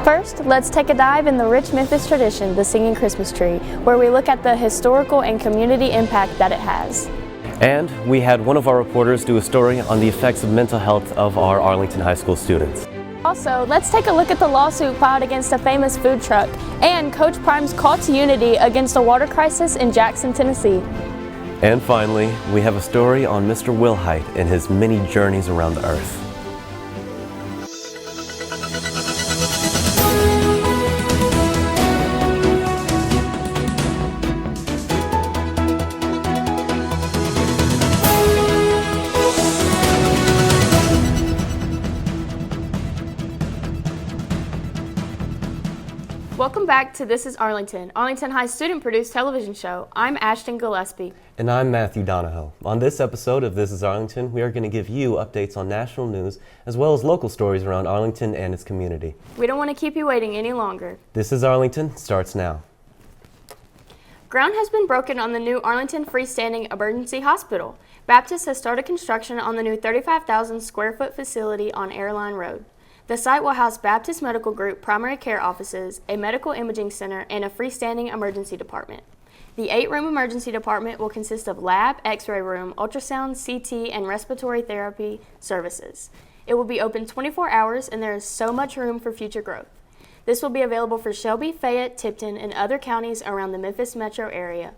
First, let's take a dive in the rich Memphis tradition, the singing Christmas tree, where we look at the historical and community impact that it has. And we had one of our reporters do a story on the effects of mental health of our Arlington High School students. Also, let's take a look at the lawsuit filed against a famous food truck and Coach Prime's call to unity against a water crisis in Jackson, Tennessee. And finally, we have a story on Mr. Wilhite and his many journeys around the earth. Welcome back to This Is Arlington, Arlington High student-produced television show. I'm Ashton Gillespie. And I'm Matthew Donahoe. On this episode of This Is Arlington, we are going to give you updates on national news as well as local stories around Arlington and its community. We don't want to keep you waiting any longer. This Is Arlington starts now. Ground has been broken on the new Arlington freestanding emergency hospital. Baptist has started construction on the new 35,000 square foot facility on Airline Road. The site will house Baptist Medical Group primary care offices, a medical imaging center, and a freestanding emergency department. The 8-room emergency department will consist of lab, x-ray room, ultrasound, CT, and respiratory therapy services. It will be open 24 hours, and there is so much room for future growth. This will be available for Shelby, Fayette, Tipton, and other counties around the Memphis metro area.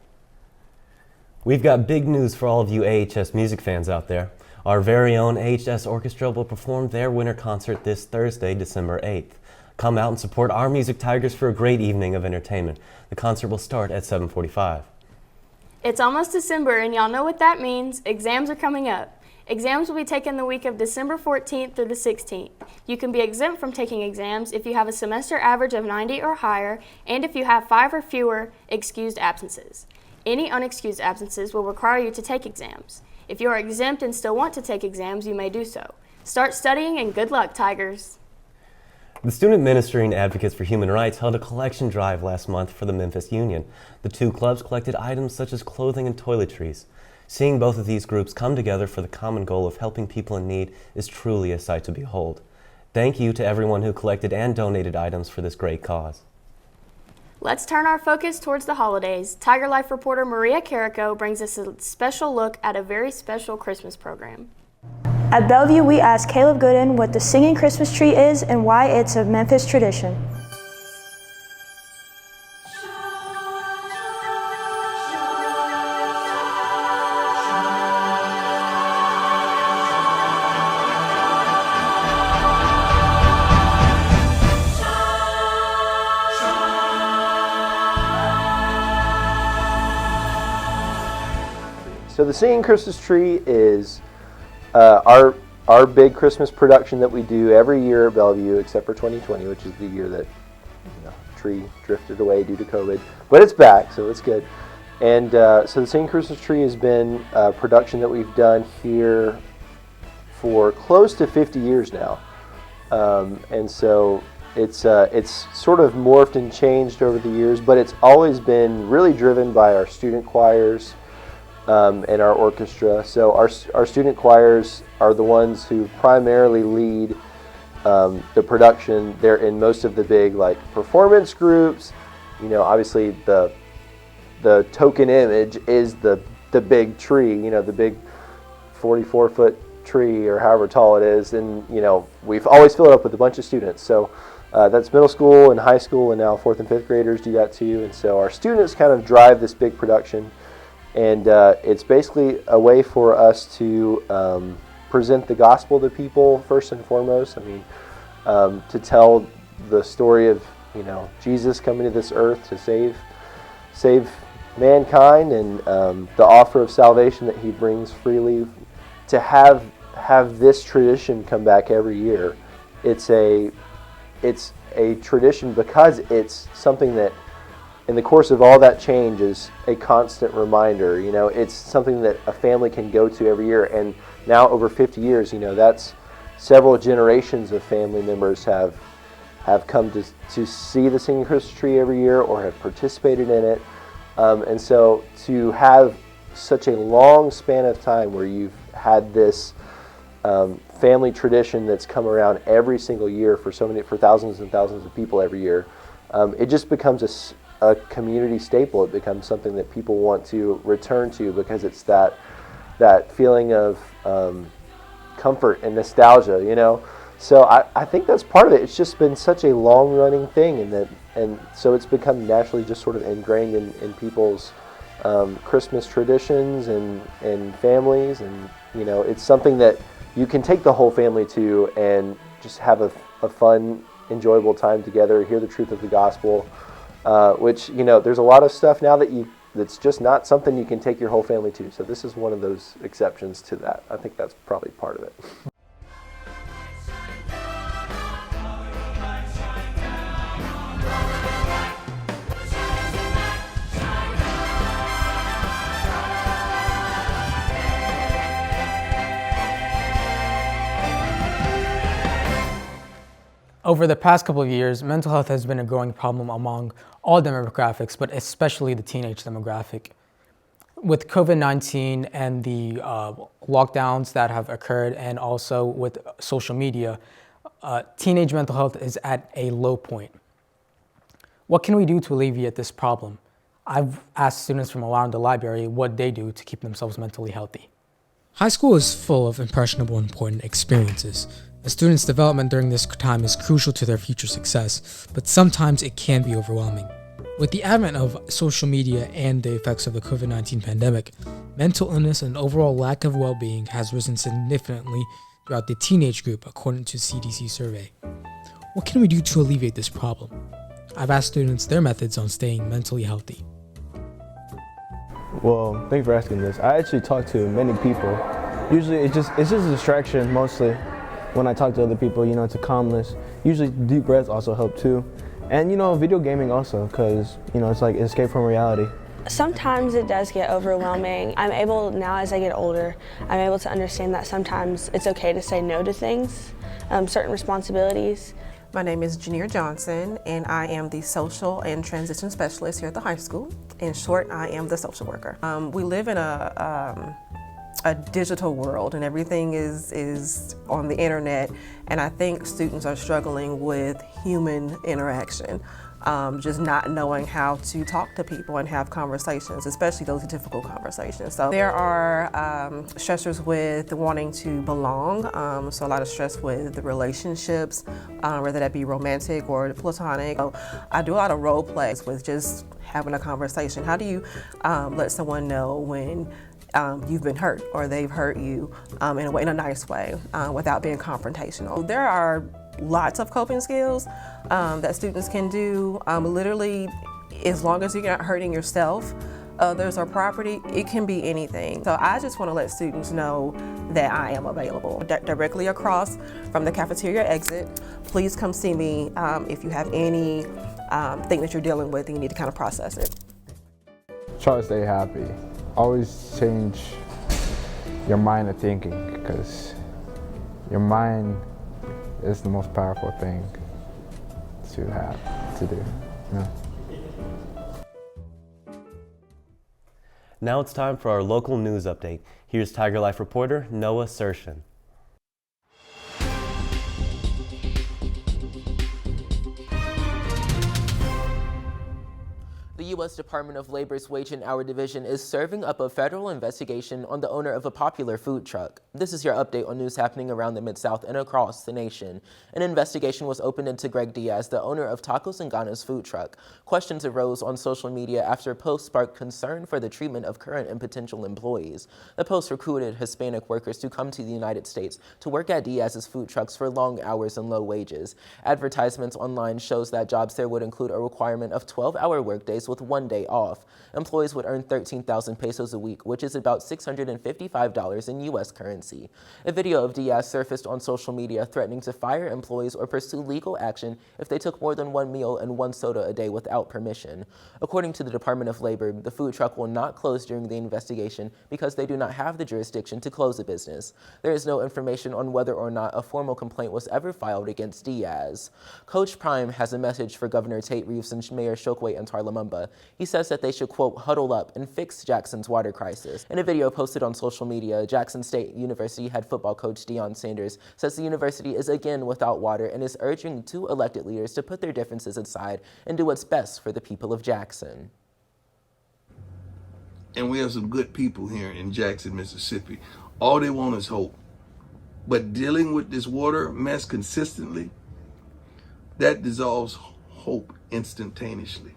We've got big news for all of you AHS music fans out there. Our very own AHS Orchestra will perform their winter concert this Thursday, December 8th. Come out and support our Music Tigers for a great evening of entertainment. The concert will start at 7:45. It's almost December, and y'all know what that means. Exams are coming up. Exams will be taken the week of December 14th through the 16th. You can be exempt from taking exams if you have a semester average of 90 or higher, and if you have 5 or fewer excused absences. Any unexcused absences will require you to take exams. If you are exempt and still want to take exams, you may do so. Start studying and good luck, Tigers. The Student Ministry and Advocates for Human Rights held a collection drive last month for the Memphis Union. The two clubs collected items such as clothing and toiletries. Seeing both of these groups come together for the common goal of helping people in need is truly a sight to behold. Thank you to everyone who collected and donated items for this great cause. Let's turn our focus towards the holidays. Tiger Life reporter Maria Carrico brings us a special look at a very special Christmas program. At Bellevue, we asked Caleb Gooden what the singing Christmas tree is and why it's a Memphis tradition. So the Singing Christmas Tree is our big Christmas production that we do every year at Bellevue, except for 2020, which is the year that the tree drifted away due to COVID. But it's back, so it's good. And so the Singing Christmas Tree has been a production that we've done here for close to 50 years now. And so it's sort of morphed and changed over the years, but it's always been really driven by our student choirs. And our orchestra. So our student choirs are the ones who primarily lead the production. They're in most of the big performance groups. You know, obviously the token image is the big tree. You know, the big 44-foot tree or however tall it is. And you know, we've always filled it up with a bunch of students. So that's middle school and high school, and now 4th and 5th graders do that too. And so our students kind of drive this big production. And it's basically a way for us to present the gospel to people first and foremost. I mean, to tell the story of Jesus coming to this earth to save mankind, and the offer of salvation that He brings freely. To have this tradition come back every year, it's a tradition because it's something that, in the course of all that change, is a constant reminder. You know, it's something that a family can go to every year. And now over 50 years, that's several generations of family members have come to see the Singing Christmas Tree every year or have participated in it. And so to have such a long span of time where you've had this family tradition that's come around every single year for thousands and thousands of people every year. It just becomes a community staple. It becomes something that people want to return to because it's that feeling of comfort and nostalgia, you know. So I think that's part of it. It's just been such a long-running thing, and so it's become naturally just sort of ingrained in people's Christmas traditions and families, and you know, it's something that you can take the whole family to and just have a fun, enjoyable time together, hear the truth of the gospel, which, you know, there's a lot of stuff now that's just not something you can take your whole family to. So this is one of those exceptions to that. I think that's probably part of it. Over the past couple of years, mental health has been a growing problem among all demographics, but especially the teenage demographic. With COVID-19 and the lockdowns that have occurred, and also with social media, teenage mental health is at a low point. What can we do to alleviate this problem? I've asked students from around the library what they do to keep themselves mentally healthy. High school is full of impressionable and important experiences. A student's development during this time is crucial to their future success, but sometimes it can be overwhelming. With the advent of social media and the effects of the COVID-19 pandemic, mental illness and overall lack of well-being has risen significantly throughout the teenage group, according to CDC survey. What can we do to alleviate this problem? I've asked students their methods on staying mentally healthy. Well, thank you for asking this. I actually talk to many people. Usually it's just a distraction mostly. When I talk to other people, you know, it's a calmness. Usually deep breaths also help too. And, you know, video gaming also, because, you know, it's like escape from reality. Sometimes it does get overwhelming. I'm able now, as I get older, I'm able to understand that sometimes it's okay to say no to things, certain responsibilities. My name is Janier Johnson, and I am the Social and Transition Specialist here at the high school. In short, I am the social worker. We live in a digital world, and everything is on the internet, and I think students are struggling with human interaction, just not knowing how to talk to people and have conversations, especially those difficult conversations. So there are stressors with wanting to belong, so a lot of stress with the relationships, whether that be romantic or platonic. So I do a lot of role plays with just having a conversation. How do you let someone know when you've been hurt or they've hurt you in a nice way without being confrontational? There are lots of coping skills that students can do. Literally, as long as you're not hurting yourself, others, or property, it can be anything. So I just want to let students know that I am available. Directly across from the cafeteria exit, please come see me if you have any thing that you're dealing with and you need to kind of process it. Try to stay happy. Always change your mind of thinking, because your mind is the most powerful thing to have to do. Yeah. Now it's time for our local news update. Here's Tiger Life reporter Noah Sershin. The U.S. Department of Labor's Wage and Hour Division is serving up a federal investigation on the owner of a popular food truck. This is your update on news happening around the Mid-South and across the nation. An investigation was opened into Greg Diaz, the owner of Tacos and Ganas food truck. Questions arose on social media after a post sparked concern for the treatment of current and potential employees. The post recruited Hispanic workers to come to the United States to work at Diaz's food trucks for long hours and low wages. Advertisements online shows that jobs there would include a requirement of 12-hour workdays with 1 day off. Employees would earn 13,000 pesos a week, which is about $655 in U.S. currency. A video of Diaz surfaced on social media threatening to fire employees or pursue legal action if they took more than one meal and one soda a day without permission. According to the Department of Labor, the food truck will not close during the investigation because they do not have the jurisdiction to close a business. There is no information on whether or not a formal complaint was ever filed against Diaz. Coach Prime has a message for Governor Tate Reeves and Mayor Chokwe and Tarlamumba. He says that they should, quote, huddle up and fix Jackson's water crisis. In a video posted on social media, Jackson State University head football coach Deion Sanders says the university is again without water and is urging two elected leaders to put their differences aside and do what's best for the people of Jackson. And we have some good people here in Jackson, Mississippi. All they want is hope. But dealing with this water mess consistently, that dissolves hope instantaneously.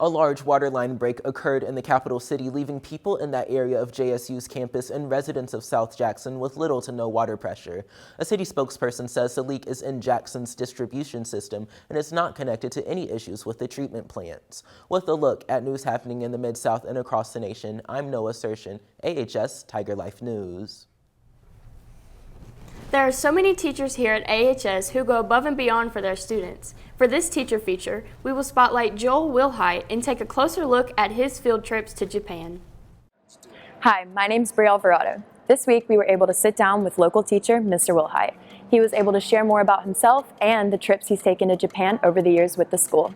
A large water line break occurred in the capital city, leaving people in that area of JSU's campus and residents of South Jackson with little to no water pressure. A city spokesperson says the leak is in Jackson's distribution system and is not connected to any issues with the treatment plants. With a look at news happening in the Mid-South and across the nation, I'm Noah Sershin, AHS Tiger Life News. There are so many teachers here at AHS who go above and beyond for their students. For this teacher feature, we will spotlight Joel Wilhite and take a closer look at his field trips to Japan. Hi, my name's Brie Alvarado. This week we were able to sit down with local teacher Mr. Wilhite. He was able to share more about himself and the trips he's taken to Japan over the years with the school.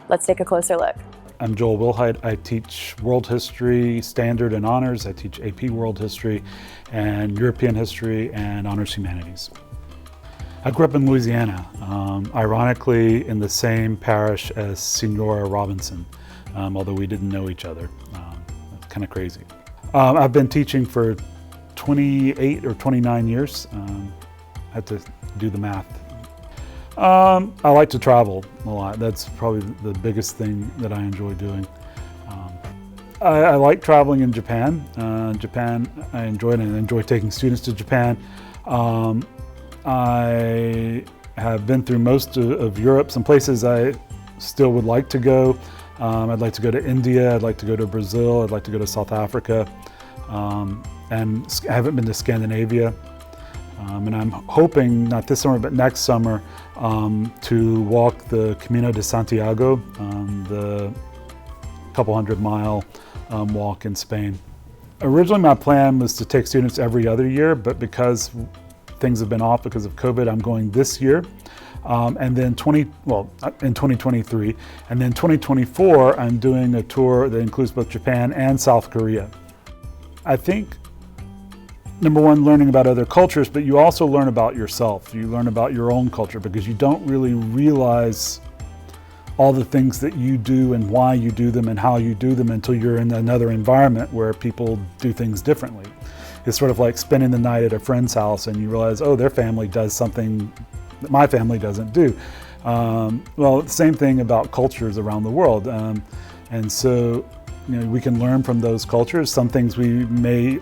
Let's take a closer look. I'm Joel Wilhite. I teach World History, Standard, and Honors. I teach AP World History and European History and Honors Humanities. I grew up in Louisiana, ironically in the same parish as Senora Robinson, although we didn't know each other. That's kind of crazy. I've been teaching for 28 or 29 years. I had to do the math. I like to travel a lot. That's probably the biggest thing that I enjoy doing. I like traveling in Japan. Japan, I enjoy it, and I enjoy taking students to Japan. I have been through most of Europe. Some places I still would like to go. I'd like to go to India. I'd like to go to Brazil. I'd like to go to South Africa. And I haven't been to Scandinavia. And I'm hoping, not this summer, but next summer, to walk the Camino de Santiago, the couple 100-mile walk in Spain. Originally, my plan was to take students every other year, but because things have been off because of COVID, I'm going this year. And then in 2023, and then 2024, I'm doing a tour that includes both Japan and South Korea. I think, number one, learning about other cultures, but you also learn about yourself. You learn about your own culture because you don't really realize all the things that you do and why you do them and how you do them until you're in another environment where people do things differently. It's sort of like spending the night at a friend's house and you realize, oh, their family does something that my family doesn't do. Well, the same thing about cultures around the world. And so, we can learn from those cultures. Some things we may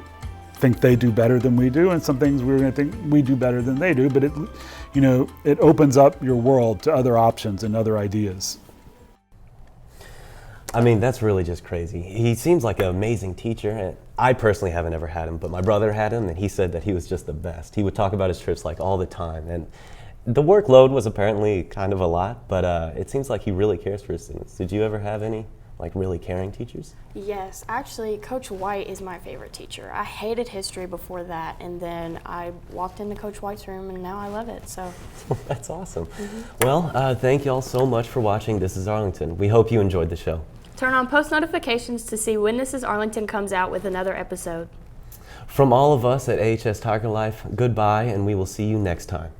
think they do better than we do, and some things we're going to think we do better than they do, but it opens up your world to other options and other ideas. I mean, that's really just crazy. He seems like an amazing teacher, and I personally haven't ever had him, but my brother had him, and he said that he was just the best. He would talk about his trips like all the time, and the workload was apparently kind of a lot, but it seems like he really cares for his students. Did you ever have any really caring teachers? Yes, actually, Coach White is my favorite teacher. I hated history before that, and then I walked into Coach White's room, and now I love it, so. That's awesome. Well, thank you all so much for watching This Is Arlington. We hope you enjoyed the show. Turn on post notifications to see when This Is Arlington comes out with another episode. From all of us at AHS Tiger Life, goodbye, and we will see you next time.